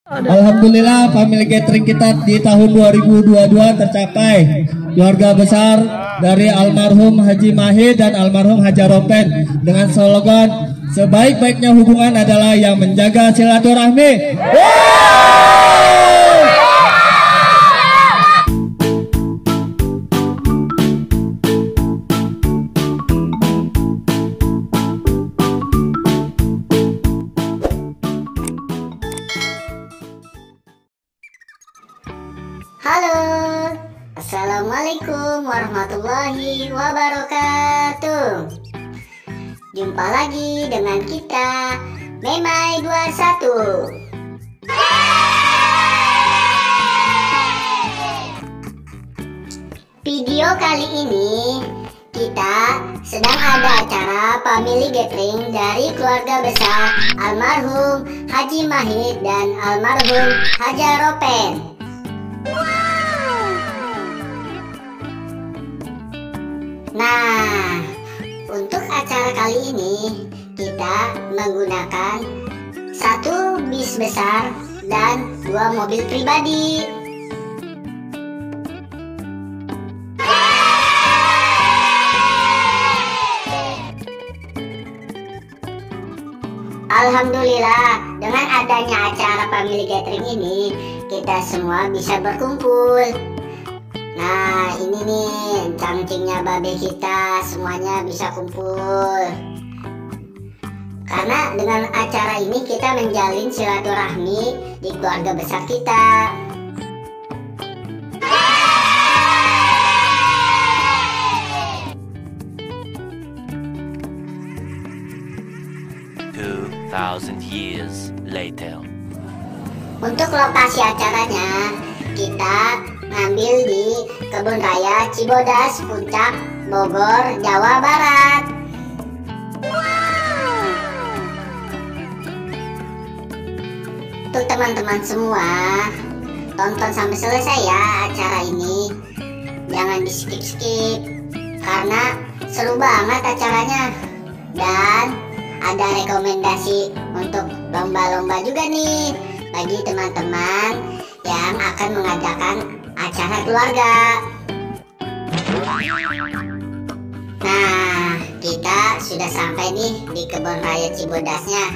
Alhamdulillah family gathering kita di tahun 2022 tercapai. Keluarga besar dari almarhum Haji Mahid dan almarhum Haja Ropen dengan slogan sebaik-baiknya hubungan adalah yang menjaga silaturahmi. Halo, assalamualaikum warahmatullahi wabarakatuh. Jumpa lagi dengan kita Memai 21. Video kali ini kita sedang ada acara family gathering dari keluarga besar almarhum Haji Mahid dan almarhum Haja Ropen. Nah, untuk acara kali ini kita menggunakan 1 bis besar dan 2 mobil pribadi. Alhamdulillah, dengan adanya acara family gathering ini kita semua bisa berkumpul. Nah, ini nih cangcingnya babe kita semuanya bisa kumpul. Karena dengan acara ini kita menjalin silaturahmi di keluarga besar kita. Years later. Untuk lokasi acaranya kita ngambil di Kebun Raya Cibodas, Puncak, Bogor, Jawa Barat. Untuk teman-teman semua, tonton sampai selesai ya acara ini. Jangan di skip-skip karena seru banget acaranya. Dan ada rekomendasi untuk lomba-lomba juga nih bagi teman-teman yang akan mengadakan acara keluarga. Nah, kita sudah sampai nih di Kebun Raya Cibodasnya.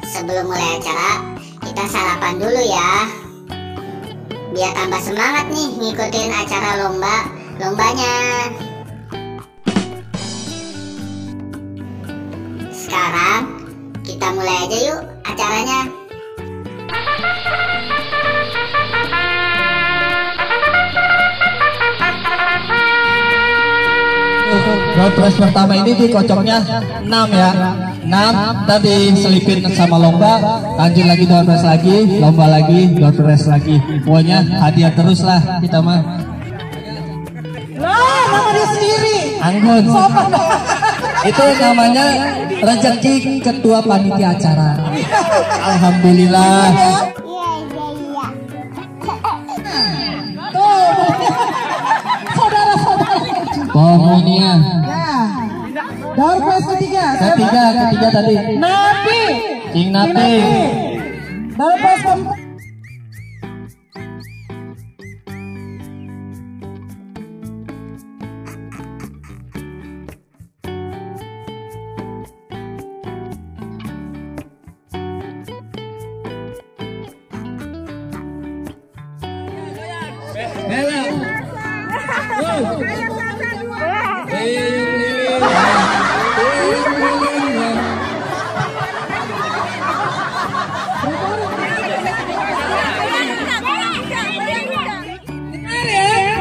Sebelum mulai acara, kita sarapan dulu ya, biar tambah semangat nih ngikutin acara lombanya. Sekarang kita mulai aja yuk acaranya. Road race pertama ini dikocoknya 6 ya. 6 tadi selipin sama lomba, lanjut lagi road race lagi, lomba lagi, road race lagi. Pokoknya hadiah terus lah kita mah. Lah, nama dia sendiri. Anggun. Itu namanya rezeki ketua panitia acara. Alhamdulillah. Tuh, saudara-saudara. Komunia. Door prize ketiga Ketiga tadi. Napi. King Napi. Door prize keempat.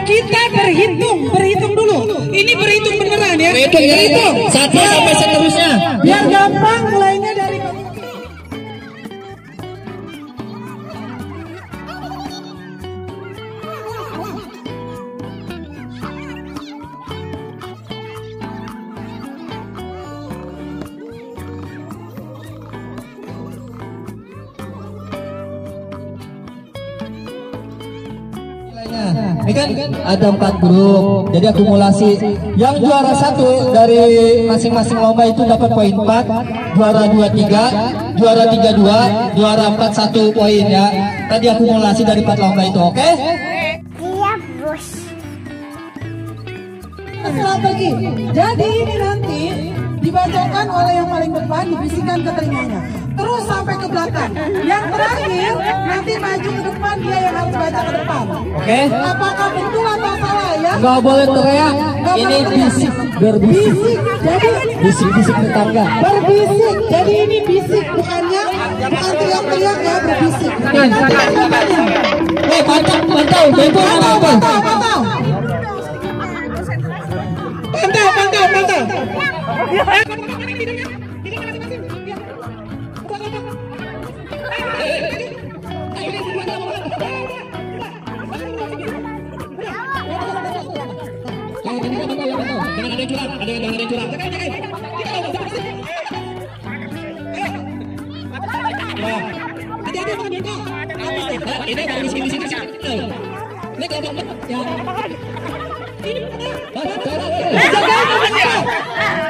Kita berhitung dulu. Ini berhitung beneran ya. Berhitung. 1 sampai seterusnya. Biar gampang mulainya dari Ini kan ada 4 grup, jadi akumulasi. Yang juara 1 dari masing-masing lomba itu dapat poin 4, juara 2 3, juara 3 2, juara 4 1 poin ya. Tadi akumulasi dari 4 lomba itu, oke? Siap, Bos. Strategi. Jadi ini nanti dibacakan oleh yang paling depan, dibisikkan ke telinganya. Terus sampai ke belakang. Yang terakhir nanti maju ke depan, dia yang harus baca ke depan. Oke. Apakah betul atau salah ya? Nggak boleh teriak. Ini bisik, berbisik. Bisik. Jadi Bisik-bisik tetangga. berbisik. Jadi ini bisik, bukan teriak-teriak ya, berbisik. Pantau, pantau, betul apa? Pantau.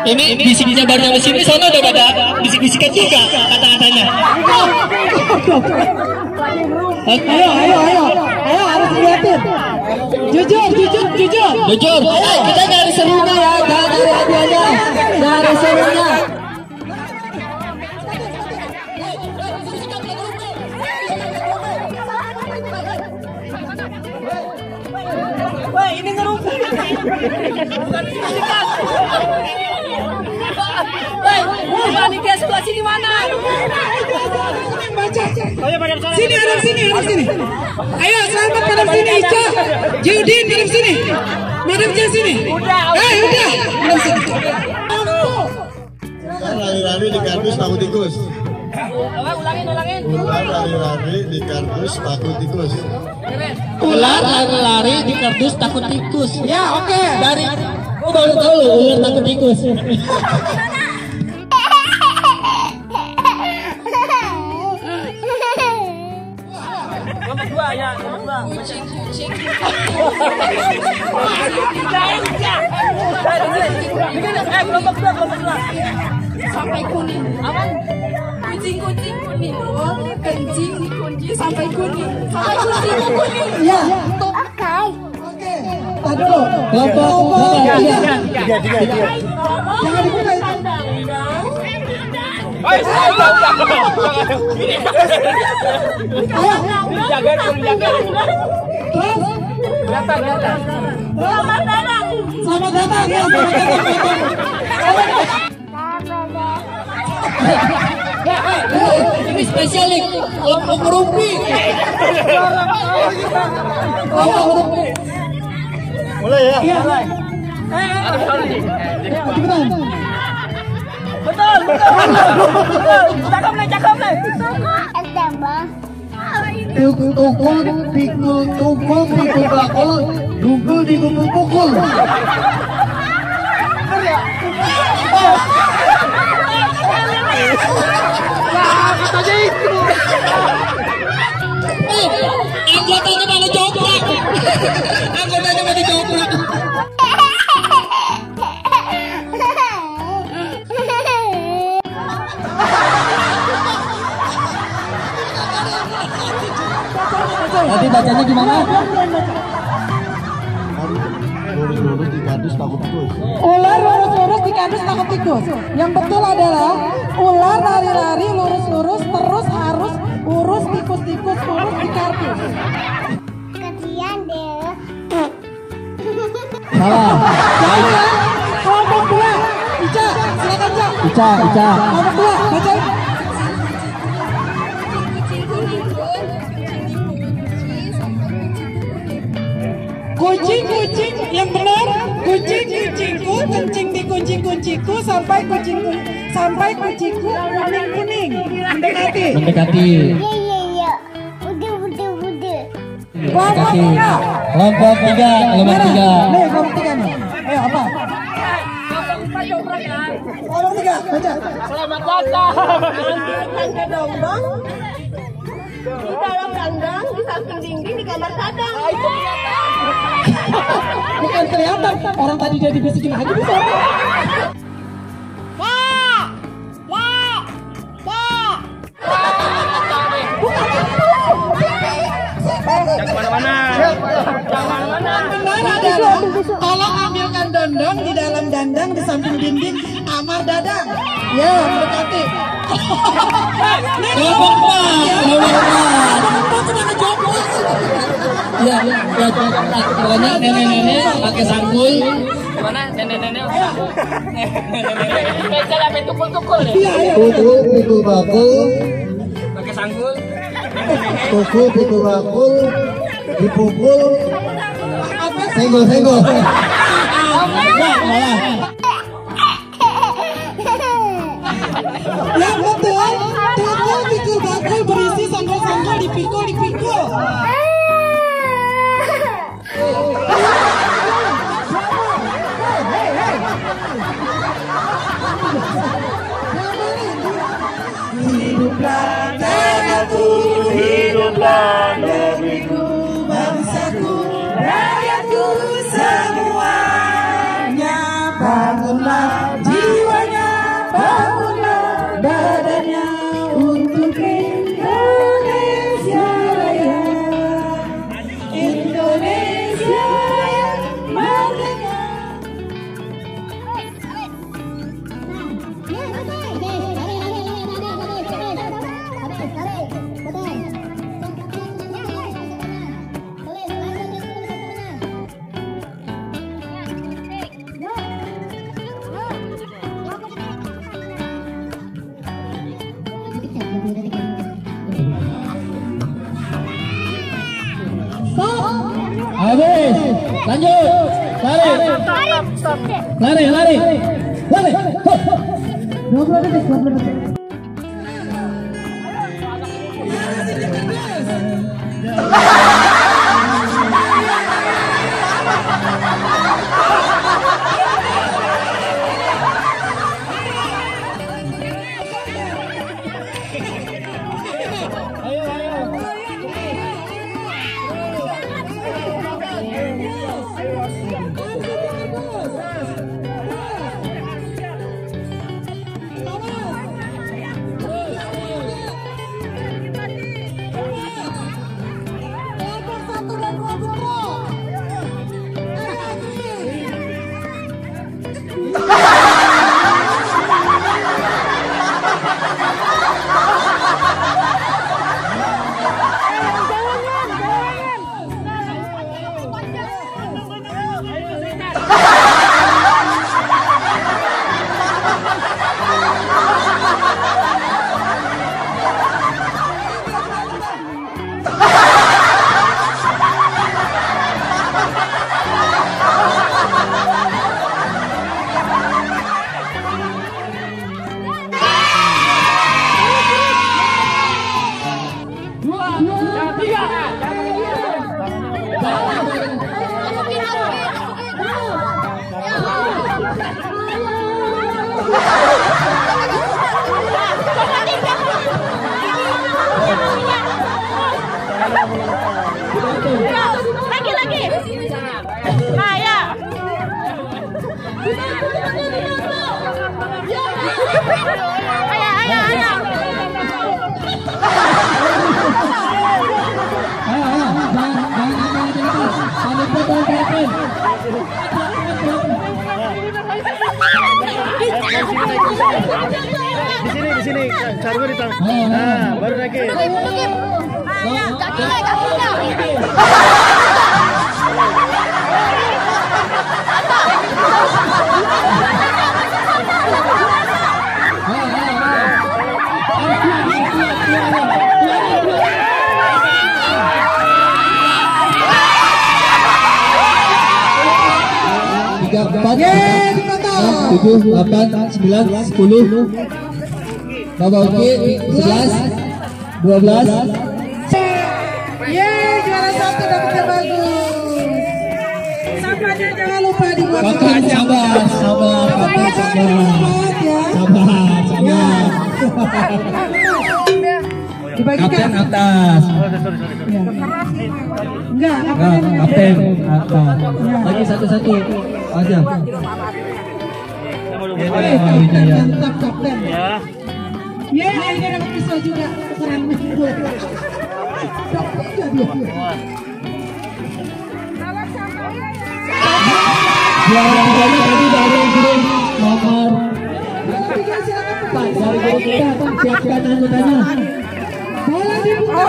Ini bisiknya baru sampai sini, sono udah pada bisik-bisikan juga kata-katanya. Ayo, harus liatin. Jujur. Jujur, kita nyari serunya ya, jangan nyari hadiahnya, nyari serunya. Wah, ini ngerumput. Panitia sebelah sini mana? Sini, hadap sini. Ayo, selamat hadap sini, Ica. Judin, hadap sini. Madam J sini. Udah. Hadap sini. Lari-lari di kardus takut tikus. Ulangin. Ular lari-lari di kardus takut tikus. Ular lari-lari di kardus takut tikus. Ya, oke. Dari gua baru tahu loh ular takut tikus. Kelompok dua. Sampai kuning. Apa? Kucing kuning. Oh, kencing dikunci sampai kuning. Sampai kucing kuning. Ya. Oke. Tadi dulu. Kelompok 3. Jangan dibuka. Selamat datang ya. Ini spesial nih, kelompok rumpi. Mulai ya. Betul. Cakep nih. Pukul. Anggotanya mana joprak? Nanti bacanya gimana? Lurus-lurus di kardus takut tikus. Ular lurus-lurus di kardus takut tikus. Yang betul adalah ular lari-lari lurus-lurus terus harus urus tikus-tikus urus di kardus. Kesian deh. Salah. Kelompok 2. Ica, silakan Ica. Ica. Kelompok 2, bacain. Kucing yang benar, kucingku kencing di kucingku sampai kucingku kuning. Mendekati. Iya. Udah. Kelompok 3. Kelompok 3. Nih, kelompok 3 nih. Ayo apa? Kelompok 3, baca. Selamat datang. Di dalam kandang, di samping dinding, di kamar kadang. Bukan kelihatan, orang tadi dia dibisikin lagi bisa. Jangan kemana-mana. Benar adalah tolong ambilkan dondong di dalam dandang di samping dinding kamar dadang. Ya, mendekati. Ya, pokoknya nenek-nenek pakai sanggul. Gimana nenek-nenek? Spesial apa tukul-tukul ya? Pikul bakul, Pakai sanggul. pikul bakul, dipukul, senggol. Ya betul, tukul pikul bakul berisi sanggul-sanggul dipikul. Hiduplah tanahku, hiduplah negeriku, bangsaku, rakyatku semuanya. Bangunlah jiwanya, bangunlah badannya untuk Indonesia Raya. Indonesia Raya, merdeka. Habis. Lanjut. Lari. 20 detik. Lagi. Nah ya. Ayo. Di sini, sarungnya di tangan. Nah, baru lagi. Tiga, empat, 7, 8, 9, 10. Bapak Uki 11, 12. Yeay, juara 1 dapetnya bagus. Sampahnya jangan lupa dibuat. Kakak sabar. Kakak sabar. Ya. Sabar. Kapten atas. Ya. Enggak, Kapten atas. Lagi satu-satu aja. Mantap kapten. Ya. Ya, ini dapat pisau juga. Keren banget. Dapat enggak dia? Juara tiganya tadi dari grup nomor 4 dari grup kita. Siapkan anggotanya. Bola dibuka.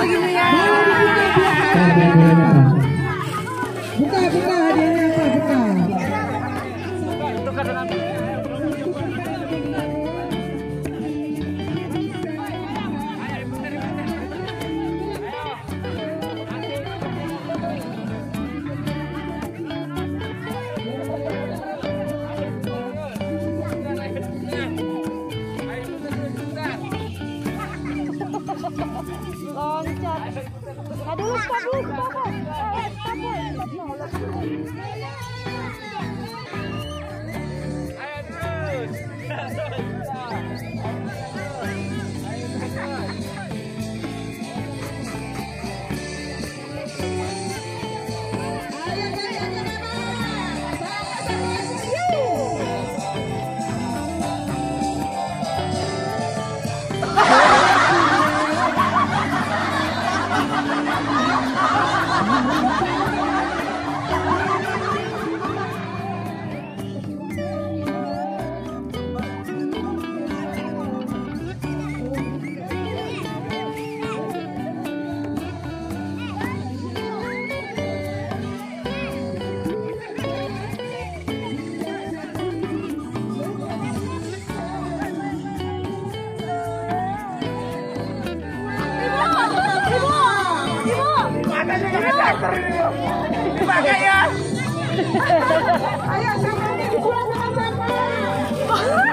Buka hadiahnya apa? Buka. Loncat. Aduh, stop. Dipakai ya. Ayo sama ini pulang sama siapa?